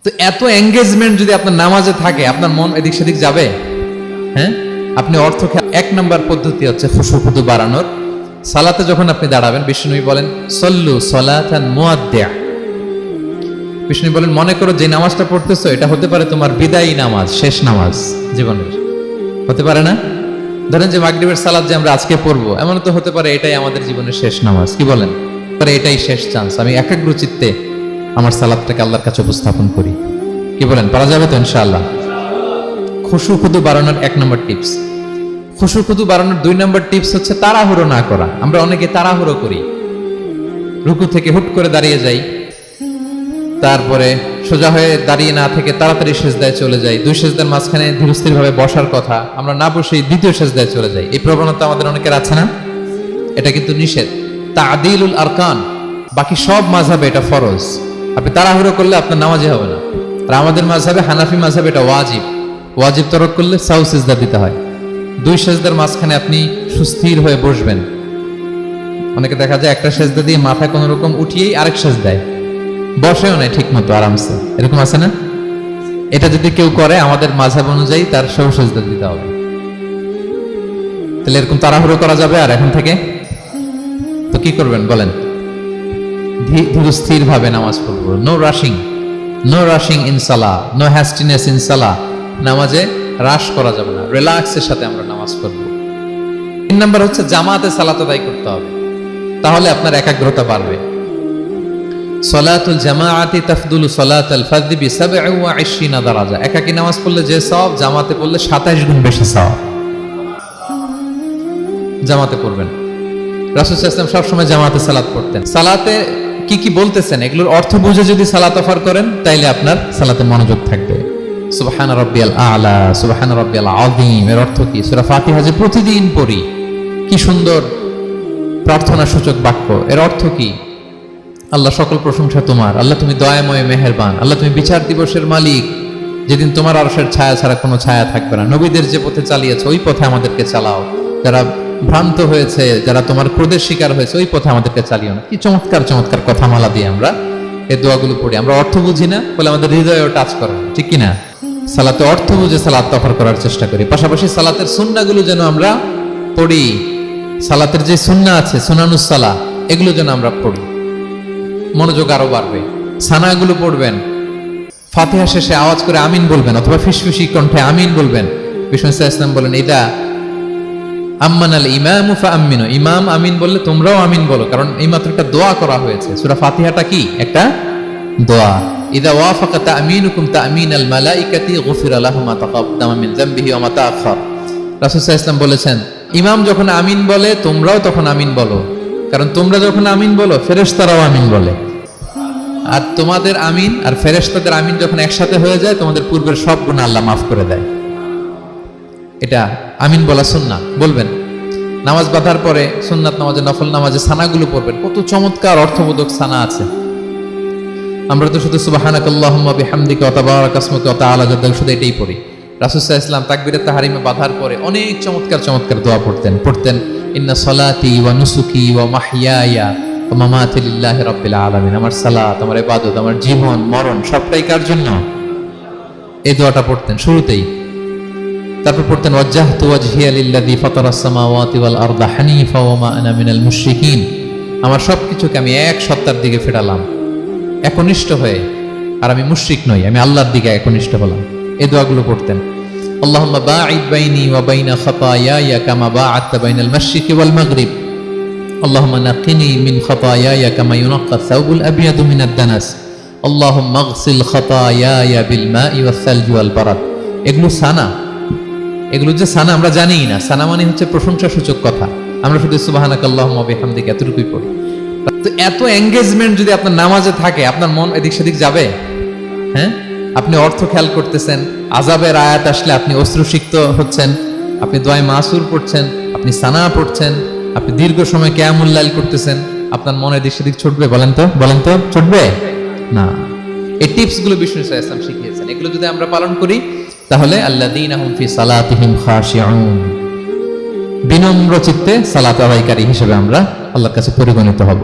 তো এত এঙ্গেজমেন্ট যদি আপনার নামাজে থাকে, আপনার মন এদিক সেদিক যাবে? হ্যাঁ, আপনি অর্থ এক নম্বর পদ্ধতি হচ্ছে খুশু বাড়ানোর। সালাতে যখন আপনি দাঁড়াবেন, বিষ্ণু বলেন সল্লু সলাতান মুআদ্দিয়া। বিষ্ণু বলেন মনে করো যে নামাজটা পড়তেছো এটা হতে পারে তোমার বিদায়ী নামাজ, শেষ নামাজ জীবনের, হতে পারে না? ধরেন যে মাগরিবের সালাত যে আমরা আজকে পড়বো, এমন তো হতে পারে এটাই আমাদের জীবনের শেষ নামাজ। কি বলেন? এটাই শেষ চান্স, আমি একাগ্র চিত্তে আমার সালাতটাকে আল্লাহর কাছে উপস্থাপন করি। কি বলেন, পারা যাবে তো ইনশাআল্লাহ? খুশু খুদু বাড়ানোর এক নম্বর টিপস। খুশু খুদু বাড়ানোর দুই নম্বর টিপস হচ্ছে তাড়াহুড়ো না করা। আমরা অনেকে তাড়াহুড়ো করি, রুকু থেকে হুট করে দাঁড়িয়ে যাই, তারপরে সোজা হয়ে দাঁড়িয়ে না থেকে তাড়াতাড়ি সেজদায় চলে যাই। দুই সেজদার মাঝখানে ধীরস্থির ভাবে বসার কথা, আমরা না বসেই দ্বিতীয় সেজদায় চলে যাই। এই প্রবণতা আমাদের অনেকের আছে না? এটা কিন্তু নিষেধ। তা'দিলুল আরকান, বাকি সব মাযহাবে এটা ফরজ। আপনি তাড়াহুড়ো করলে আপনার নামাজই হবে না। আর আমাদের মাযহাবে, হানাফি মাযহাবে এটা ওয়াজিব। ওয়াজিব তরক করলে সাউ সিজদা দিতে হয়। দুই সেজদার মাঝখানে আপনি সুস্থির হয়ে বসবেন। অনেকে দেখা যায় একটা সেজদা দিয়ে মাথা কোনো রকম উঠিয়েই আরেক সেজদায় বসেও নাই ঠিক মতো আরামসে, এরকম আছে না? এটা যদি কেউ করে আমাদের মাযহাব অনুযায়ী তার সৌ সেজদা দিতে হবে। তাহলে এরকম তাড়াহুড়ো করা যাবে? আর এখন থেকে তো কি করবেন বলেন? ধীরস্থির ভাবে নামাজ পড়বো। No rushing, no rushing in salah, no hastiness in salah. নামাজে রাশ করা যাবে না, রিল্যাক্সের সাথে আমরা নামাজ পড়বো। তিন নাম্বার হচ্ছে জামাতে সালাত আদায় করতে হবে, তাহলে আপনার একাগ্রতা বাড়বে। সলাতুল জামাআতি তাফদুলু সলাতাল ফাযি বি27 দারাজা। একাকী নামাজ পড়লে যে সওয়াব, জামাতে পড়লে 27 গুণ বেশি সওয়াব। জামাতে পড়বেন। রাসূল সাল্লাল্লাহু আলাইহি ওয়াসাল্লাম সবসময় জামাতে সালাত পড়তেন। সালাতে কি কি বলতেছেন এগুলোর অর্থ বুঝে যদি সালাত অফার করেন, তাইলে আপনার সালাতে মনোযোগ থাকবে। সুবহান রাব্বিয়াল আ'লা, সুবহান রাব্বিয়াল আযীম এর অর্থ কি? সূরা ফাতিহা যে প্রতিদিন পড়ি, কি সুন্দর প্রার্থনা সূচক বাক্য। এর অর্থ কি? আল্লাহ সকল প্রশংসা তোমার, আল্লাহ তুমি দয়াময় মেহেরবান, আল্লাহ তুমি বিচার দিবসের মালিক, যেদিন তোমার আরশের ছায়া ছাড়া কোনো ছায়া থাকবে না। নবীদের যে পথে চালিয়েছে ওই পথে আমাদেরকে চালাও। যারা ভ্রান্ত হয়েছে, যারা তোমার ক্রোধের শিকার হয়েছে, ওই পথে আমাদেরকে চালিও না। কি চমৎকার চমৎকার কথামালা দিয়ে আমরা এই দোয়াগুলো পড়ি। আমরা অর্থ বুঝি না বলে আমাদের হৃদয়েও টাচ করে, ঠিক কিনা? সালাতে অর্থ বুঝে সালাত অফার করার চেষ্টা করি। পাশাপাশি সালাতের সুন্নাহগুলো যেন আমরা পড়ি। সালাতের যে সুন্নাহ আছে, সুনানুস সালাহ, এগুলো যেন আমরা পড়ি, মনোযোগ আরো বাড়বে। সানাগুলো পড়বেন, ফাতিহা শেষে আওয়াজ করে আমিন বলবেন, অথবা ফিসফিসি কণ্ঠে আমিন বলবেন। বিষ্ণু সাল্লাল্লাহু আলাইহি ওয়াসাল্লাম বলেন, এটা আম্মানাল ইমামু ফাআমিনু, ইমাম আমিন বললে তোমরাও আমিন বলো, কারণ এই মাত্র একটা দোয়া করা হয়েছে। সূরা ফাতিহাটা কি? একটা দোয়া। ইযা ওয়াফাকা তা'মিনুকুম তা'মিনাল মালাইকাতি গুফিরা লাহু মা তাকাদ্দামা মিন যামবিহি ওয়া মা তাআখার। রাসূল সাল্লাল্লাহু আলাইহি ওয়াসাল্লাম বলেছেন, ইমাম যখন আমিন বলে তোমরাও তখন আমিন বলো, কারণ তোমরা যখন আমিন বলো ফেরেশতারাও আমিন বলে। আর তোমাদের আমিন আর ফেরেশতাদের আমিন যখন একসাথে হয়ে যায়, তোমাদের পূর্বের সব গুনাহ আল্লাহ মাফ করে দেয়। এটা আমিন বলা সুন্নাহ, বলবেন। নামাজ বাঁধার পরে সুন্নাত নামাজে, নফল নামাজে সানাগুলো পড়বেন। কত চমৎকার অর্থবোধক সানা আছে। আমরা তো শুধু সুবহানাকাল্লাহুম্মা বিহামদিকা ওয়া তাবারাকা ইসমুকা ওয়া তাআলা জাদ্দুকা শুধু এটাই পড়ি। রাসূল সাল্লাল্লাহু আলাইহি ওয়াসাল্লাম তাকবীরে তাহরিমে বাঁধার পরে অনেক চমৎকার চমৎকার দোয়া পড়তেন। ইন্না সলাতি ওয়া নুসুকি ওয়া মাহইয়ায়া ওয়া মামাতি লিল্লাহি রাব্বিল আলামিন। আমার সালাত, আমার ইবাদত, আমার জীবন মরণ সবটাই কার জন্য? এই দোয়াটা পড়তেন শুরুতেই। তারপর পড়তেন ওয়াজ্জাহতু ওয়াজহিয়া লিল্লাযী ফাতারাস সামাওয়াতি ওয়াল আরদা হানিফা ওয়া মা আনা মিনাল মুশরিকিন। আমার সবকিছুকে আমি এক সত্তার দিকে ফেরালাম, একনিষ্ঠ হয়ে। আর আমি মুশরিক নই, আমি আল্লাহর দিকে একনিষ্ঠ হলাম। এই দোয়াগুলো পড়তেন। আল্লাহুম্মা বাঈদ বাইনি ওয়া বাইনা খাতায়ায়া কামা বা'আদতা বাইনাল মাশরিকি ওয়াল মাগরিব। আল্লাহুম্মা নাক্কিনি মিন খাতায়ায়া কামা ইউনাক্কা আস-সাওবুল আবয়াদু মিনাদ দানাস। আল্লাহুম্মা আগসিল খাতায়ায়া বিল মাই ওয়াস সালজি ওয়াল বারাদ। এগুলো সানা। এগুলো যে সানা আমরা জানিই না। সানা মানে হচ্ছে প্রশংসা সূচক কথা। আমরা শুধু সুবহানাকাল্লাহুম্মা বিহামদিকা এতটুকুই পড়ি। তো এত এঙ্গেজমেন্ট যদি আপনার নামাজে থাকে, আপনার মন এদিক সেদিক যাবে? হ্যাঁ, আপনি অর্থ খেয়াল করতেছেন, আযাবের আয়াত আসলে আপনি অশ্রুসিক্ত হচ্ছেন, আপনি দোয়ায়ে মাসুর পড়ছেন, আপনি সানা পড়ছেন, আপনি দীর্ঘ সময় কিয়ামুল লাইল করতেছেন, আপনার মন এদিক সেদিক ছুটবে? বলেন তো ছুটবে না। এই টিপসগুলো বিষ্ণু সাল্লাল্লাহু আলাইহি ওয়াসাল্লাম শিখিয়েছেন। এগুলো যদি আমরা পালন করি, তাহলে আল্লাযীনা হুম ফি সালাতিহিম খাশিউন, বিনম্র চিত্তে সালাত আদায়কারী হিসেবে আমরা আল্লাহর কাছে পরিগণিত হব।